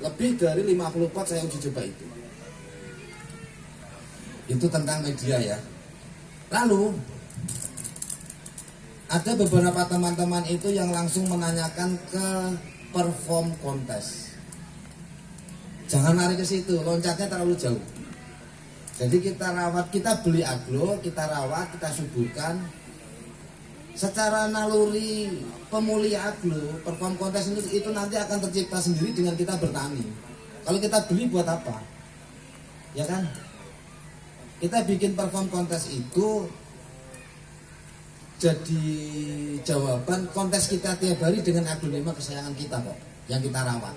Lebih dari 50 pot saya uji coba itu. Itu tentang media ya. Lalu ada beberapa teman-teman itu yang langsung menanyakan ke perform kontes. Jangan lari ke situ, loncatnya terlalu jauh. Jadi kita rawat, kita beli aglo, kita rawat, kita suburkan. Secara naluri pemulih aglo, perform kontes itu nanti akan tercipta sendiri dengan kita bertani. Kalau kita beli buat apa? Ya kan? Kita bikin perform kontes itu jadi jawaban kontes kita tiap hari dengan aglonema kesayangan kita kok, yang kita rawat.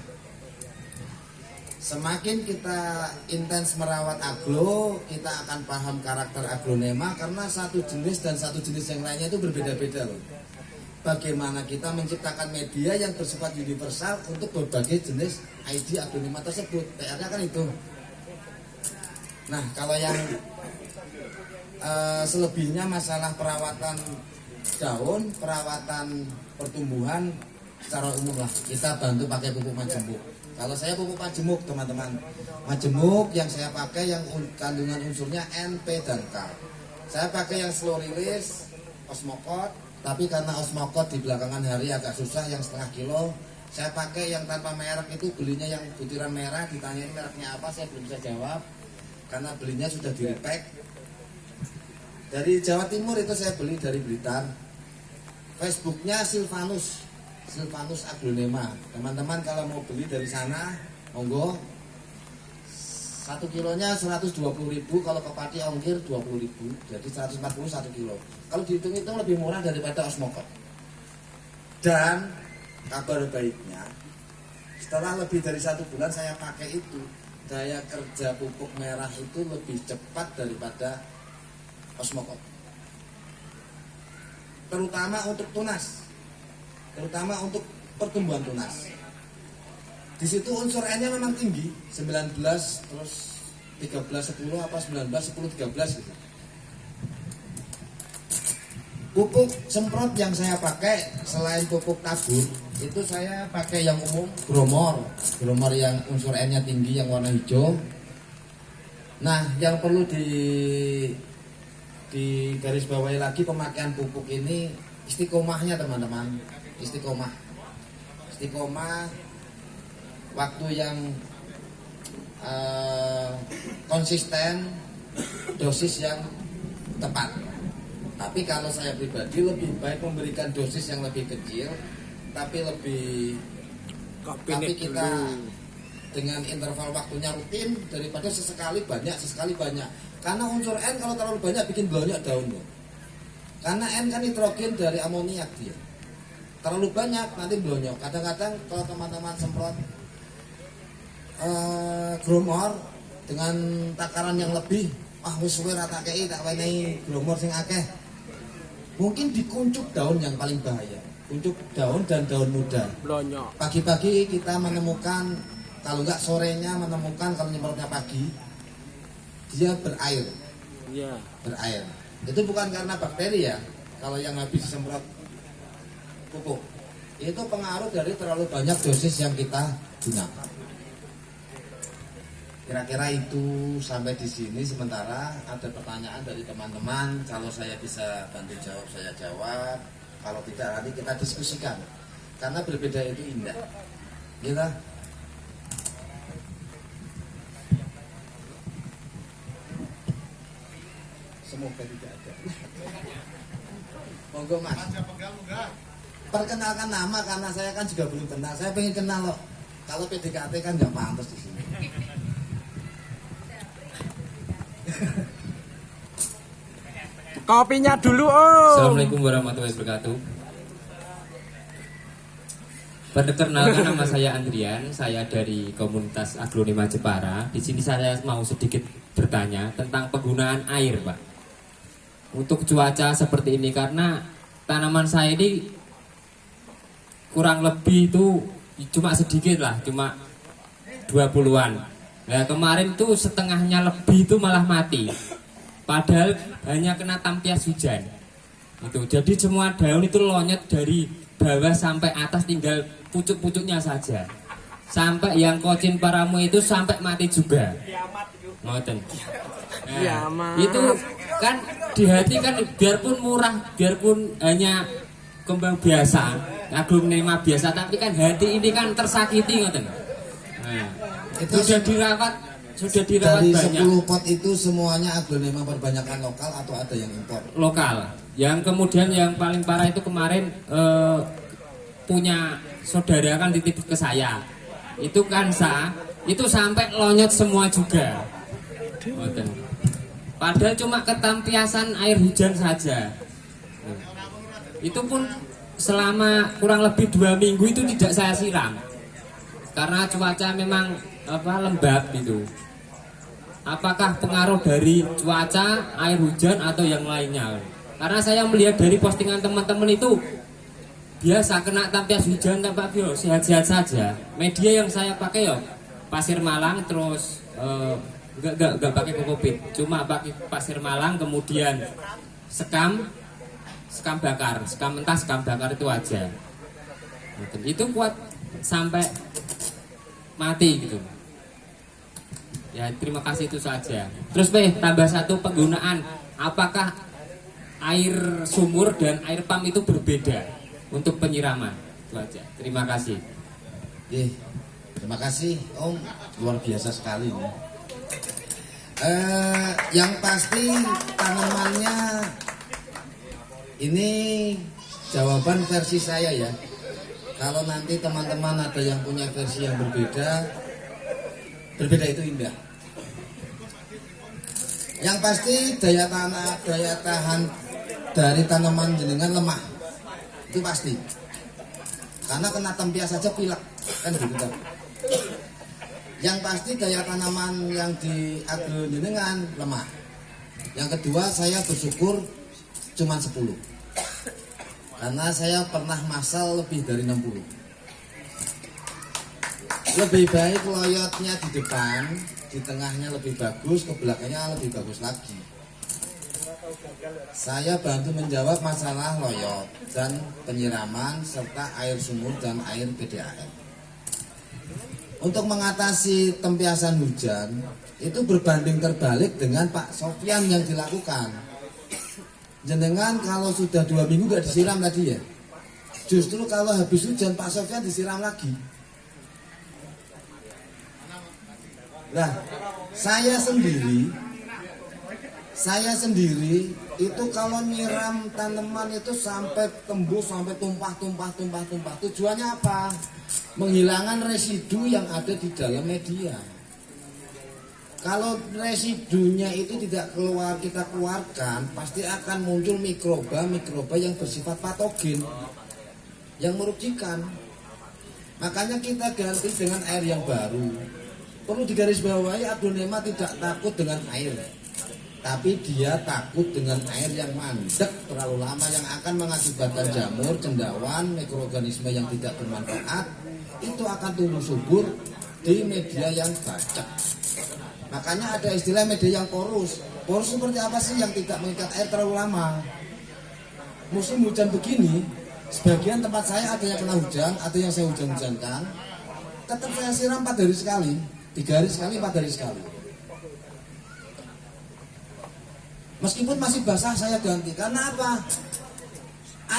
Semakin kita intens merawat aglo, kita akan paham karakter aglonema karena satu jenis dan satu jenis yang lainnya itu berbeda-beda loh. Bagaimana kita menciptakan media yang bersifat universal untuk berbagai jenis ID aglonema tersebut. PR-nya kan itu. Nah, kalau yang selebihnya masalah perawatan daun, perawatan pertumbuhan secara umum lah, kita bantu pakai pupuk majemuk. Kalau saya pupuk majemuk teman-teman, majemuk yang saya pakai yang kandungan unsurnya N, P, dan K. Saya pakai yang slow release, Osmocot, tapi karena Osmocot di belakangan hari agak susah yang setengah kilo, saya pakai yang tanpa merek itu, belinya yang butiran merah, ditanyain mereknya apa, saya belum bisa jawab, karena belinya sudah di repack. Dari Jawa Timur itu saya beli dari Blitar. Facebooknya Silvanus Aglonema. Teman-teman kalau mau beli dari sana, monggo. 1 kilonya 120.000, kalau ke Pati ongkir 20.000, jadi 140 1 kilo. Kalau dihitung-hitung lebih murah daripada Osmocot. Dan kabar baiknya, setelah lebih dari 1 bulan saya pakai itu, daya kerja pupuk merah itu lebih cepat daripada Osmocot. Terutama untuk tunas, terutama untuk pertumbuhan tunas. Di situ unsur N-nya memang tinggi, 19 terus 13 10 apa 19 10 13 gitu. Pupuk semprot yang saya pakai selain pupuk tabur, itu saya pakai yang umum, gromor yang unsur N-nya tinggi yang warna hijau. Nah, yang perlu di garis bawahi lagi pemakaian pupuk ini istiqomahnya teman-teman, istiqomah waktu yang konsisten, dosis yang tepat. Tapi kalau saya pribadi lebih baik memberikan dosis yang lebih kecil tapi kita dengan interval waktunya rutin daripada sesekali banyak. Karena unsur N kalau terlalu banyak bikin blonyok daun loh. Karena N kan nitrogen dari amoniak dia. Terlalu banyak nanti blonyok. Kadang-kadang kalau teman-teman semprot gromor dengan takaran yang lebih, wis suwe ra tak kei tak wenehi gromor sing akeh. Mungkin dikuncup daun yang paling bahaya. Kuncup daun dan daun muda. Blonyok. Pagi-pagi kita menemukan, kalau enggak sorenya menemukan, kalau nyemprotnya pagi dia berair. Iya. Berair. Itu bukan karena bakteri ya. Kalau yang habis semprot pupuk, itu pengaruh dari terlalu banyak dosis yang kita gunakan. Kira-kira itu sampai di sini sementara. Ada pertanyaan dari teman-teman, kalau saya bisa bantu jawab saya jawab. Kalau tidak nanti kita diskusikan. Karena berbeda itu indah. Gitu. Semoga tidak ada. Monggo Mas. Perkenalkan nama karena saya kan juga belum kenal. Saya pengen kenal loh. Kalau PDKT kan nggak pantas di sini. Kopinya dulu Om. Assalamualaikum warahmatullahi wabarakatuh. Perkenalkan, nama saya Andrian, saya dari komunitas Aglonema Jepara. Di sini saya mau sedikit bertanya tentang penggunaan air, Pak. Untuk cuaca seperti ini, karena tanaman saya ini kurang lebih itu cuma sedikit lah, cuma 20-an. Nah kemarin tuh setengahnya lebih itu malah mati. Padahal hanya kena tampias hujan. Itu. Jadi semua daun itu lonyet dari bawah sampai atas, tinggal pucuk-pucuknya saja. sampai yang kocin paramu itu sampai mati juga. Ngoten. Nah, itu kan di hati kan biarpun murah, biarpun hanya kembang biasa, aglonema biasa, tapi kan hati ini kan tersakiti ngoten. Nah, Itu sudah dirawat dari banyak 10 pot itu semuanya aglonema perbanyakan lokal atau ada yang impor? lokal. Yang kemudian yang paling parah itu kemarin punya saudara kan titip ke saya. Itu kansa, itu sampai lonyot semua juga. Ngoten. Padahal cuma ketampiasan air hujan saja. Itu pun selama kurang lebih 2 minggu itu tidak saya siram. Karena cuaca memang lembab gitu. Apakah pengaruh dari cuaca, air hujan atau yang lainnya? Karena saya melihat dari postingan teman-teman itu biasa kena tampias hujan tanpa bio sehat-sehat saja. Media yang saya pakai ya pasir malang, terus enggak pakai kokopit, cuma pakai pasir malang, kemudian sekam bakar, sekam mentah, sekam bakar itu aja. Itu kuat sampai mati gitu. Ya terima kasih itu saja. Terus tambah satu penggunaan, apakah air sumur dan air pump itu berbeda untuk penyiraman? Itu aja. Terima kasih. Terima kasih Om, luar biasa sekali nih. Yang pasti tanamannya ini jawaban versi saya ya. Kalau nanti teman-teman ada yang punya versi yang berbeda itu indah. Yang pasti daya tahan dari tanaman jenengan lemah, itu pasti. Karena kena tempias saja pilek, kan begitu. Yang pasti daya tanaman yang di agro jenengan lemah. Yang kedua, saya bersyukur cuma 10. Karena saya pernah masal lebih dari 60. Lebih baik loyotnya di depan, di tengahnya lebih bagus, ke belakangnya lebih bagus lagi. Saya bantu menjawab masalah loyot dan penyiraman serta air sumur dan air PDAM. Untuk mengatasi tempiasan hujan itu berbanding terbalik dengan Pak Sofyan yang dilakukan. Jenengan kalau sudah 2 minggu gak disiram tadi ya, justru kalau habis hujan Pak Sofyan disiram lagi. Nah, saya sendiri itu kalau nyiram tanaman itu sampai tembus, sampai tumpah. Tujuannya apa? Menghilangkan residu yang ada di dalam media. Kalau residunya itu tidak kita keluarkan, pasti akan muncul mikroba yang bersifat patogen, yang merugikan. Makanya kita ganti dengan air yang baru. Perlu digarisbawahi, aglonema tidak takut dengan air, tapi dia takut dengan air yang mandek terlalu lama, yang akan mengakibatkan jamur, cendawan, mikroorganisme yang tidak bermanfaat itu akan tumbuh subur di media yang bacak. Makanya ada istilah media yang porus. Porus seperti apa sih? Yang tidak mengikat air terlalu lama. Musim hujan begini, sebagian tempat saya ada yang kena hujan, ada yang saya hujan-hujankan, tetap saya siram 4 hari sekali, 3 hari sekali, 4 hari sekali. Meskipun masih basah saya ganti. Karena apa?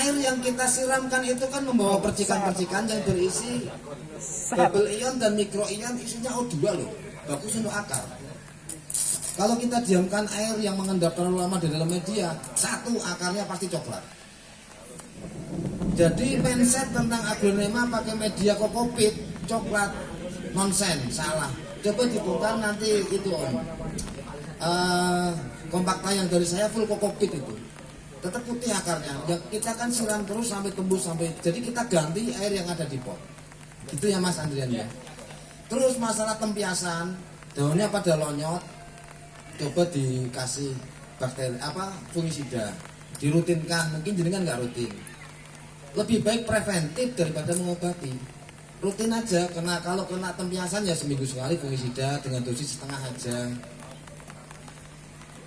Air yang kita siramkan itu kan membawa percikan-percikan yang berisi bubble ion dan mikro ion, isinya O2 loh. Bagus untuk akar. Kalau kita diamkan air yang mengendap terlalu lama di dalam media, satu, akarnya pasti coklat. Jadi mindset tentang aglonema pakai media kokopit coklat, nonsen, salah. Coba dibongkar nanti itu Om. Kompakta yang dari saya full kokopit itu, tetap putih akarnya. Ya, kita kan siram terus sampai tembus jadi kita ganti air yang ada di pot. Itu ya Mas Andrian ya. Terus masalah tempiasan, daunnya pada lonyot, coba dikasih bakteri fungisida, dirutinkan. Mungkin jenengan nggak rutin. Lebih baik preventif daripada mengobati. Rutin aja, kalau kena tempiasan ya seminggu sekali fungisida dengan dosis setengah aja.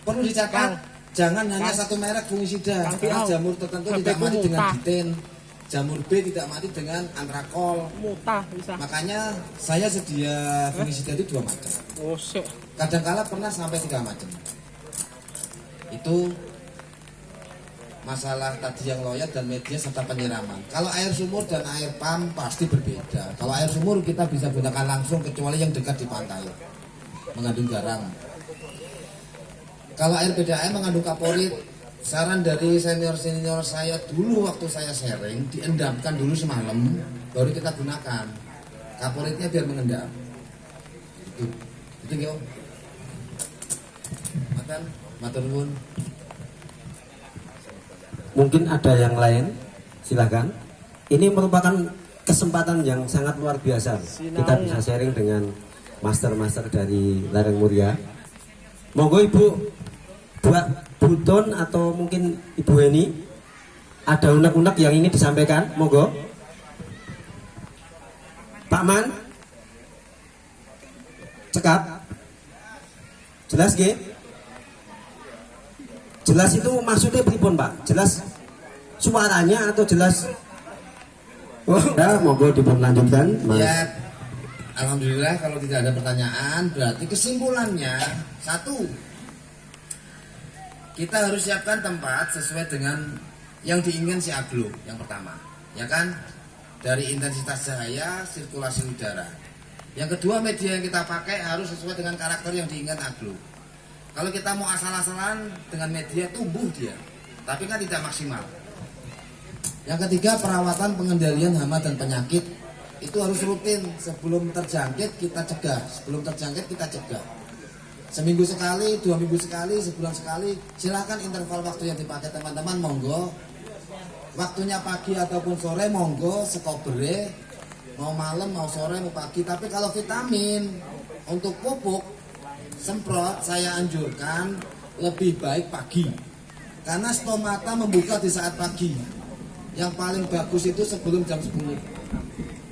Perlu dicatat, jangan hanya satu merek fungisida, karena jamur tertentu tidak mati dengan ditin. jamur B tidak mati dengan antrakol. Mutah bisa. Makanya saya sedia fungisida itu 2 macam. Oh, sik. Kadangkala pernah sampai 3 macam. Itu masalah tadi yang loyat dan media serta penyiraman. Kalau air sumur dan air pam pasti berbeda. Kalau air sumur kita bisa gunakan langsung kecuali yang dekat di pantai, mengandung garam. Kalau air PDAM mengandung kaporit, saran dari senior-senior saya dulu waktu saya sharing, diendamkan dulu semalam, baru kita gunakan. Kaporitnya biar mengendap. Itu ya. Matur nuwun. Mungkin ada yang lain, silahkan. Ini merupakan kesempatan yang sangat luar biasa. Kita bisa sharing dengan master-master dari Lereng Muria. Monggo Ibu buat Buton atau mungkin Ibu Heni, ada unek-unek yang ingin disampaikan, monggo. Pak Man, cekap, jelas G? Jelas itu maksudnya pripun Pak? Jelas suaranya atau jelas? Oh, ya, monggo dipun lanjutkan. Mas. Ya, alhamdulillah kalau tidak ada pertanyaan, berarti kesimpulannya satu, kita harus siapkan tempat sesuai dengan yang diinginkan si aglo yang pertama, ya kan? Dari intensitas cahaya, sirkulasi udara. Yang kedua, media yang kita pakai harus sesuai dengan karakter yang diinginkan aglo. Kalau kita mau asal-asalan dengan media, tumbuh dia, tapi kan tidak maksimal. Yang ketiga, perawatan pengendalian hama dan penyakit itu harus rutin. Sebelum terjangkit kita cegah, sebelum terjangkit kita cegah. Seminggu sekali, 2 minggu sekali, sebulan sekali. Silakan interval waktu yang dipakai teman-teman, monggo. Waktunya pagi ataupun sore, monggo. Sekobere, mau malam, mau sore, mau pagi. Tapi kalau vitamin untuk pupuk semprot, saya anjurkan lebih baik pagi, karena stomata membuka di saat pagi. Yang paling bagus itu sebelum jam 10.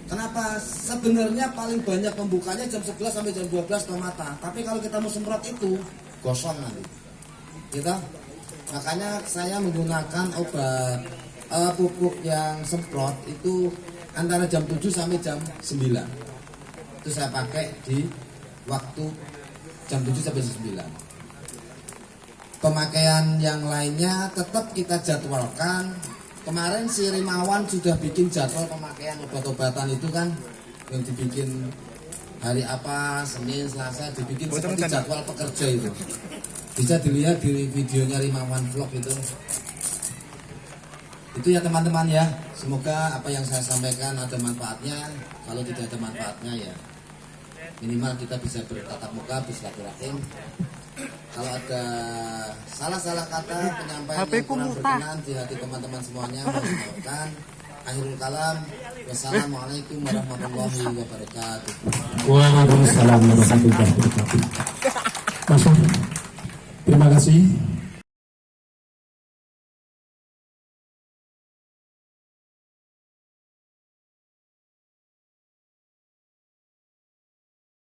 Kenapa? Sebenarnya paling banyak membukanya jam 11 sampai jam 12 stomata. Tapi kalau kita mau semprot itu gosong nanti, gitu. Makanya saya menggunakan obat pupuk yang semprot itu antara jam 7 sampai jam 9. Itu saya pakai di waktu jam 7 sampai jam 9. Pemakaian yang lainnya tetap kita jadwalkan. Kemarin si Rimawan sudah bikin jadwal pemakaian obat-obatan itu kan, yang dibikin hari apa, Senin, Selasa, dibikin seperti jadwal pekerja itu. Bisa dilihat di videonya Rimawan Vlog itu. Itu ya teman-teman ya. Semoga apa yang saya sampaikan ada manfaatnya. Kalau tidak ada manfaatnya ya minimal kita bisa bertatap muka, bersilaturahim. Kalau ada salah-salah kata, penyampaian yang kurang berkenan di hati teman-teman semuanya, mohon dimaafkan. Akhirul kalam, wassalamualaikum warahmatullahi wabarakatuh. Waalaikumsalam warahmatullahi wabarakatuh. Masuk. Terima kasih.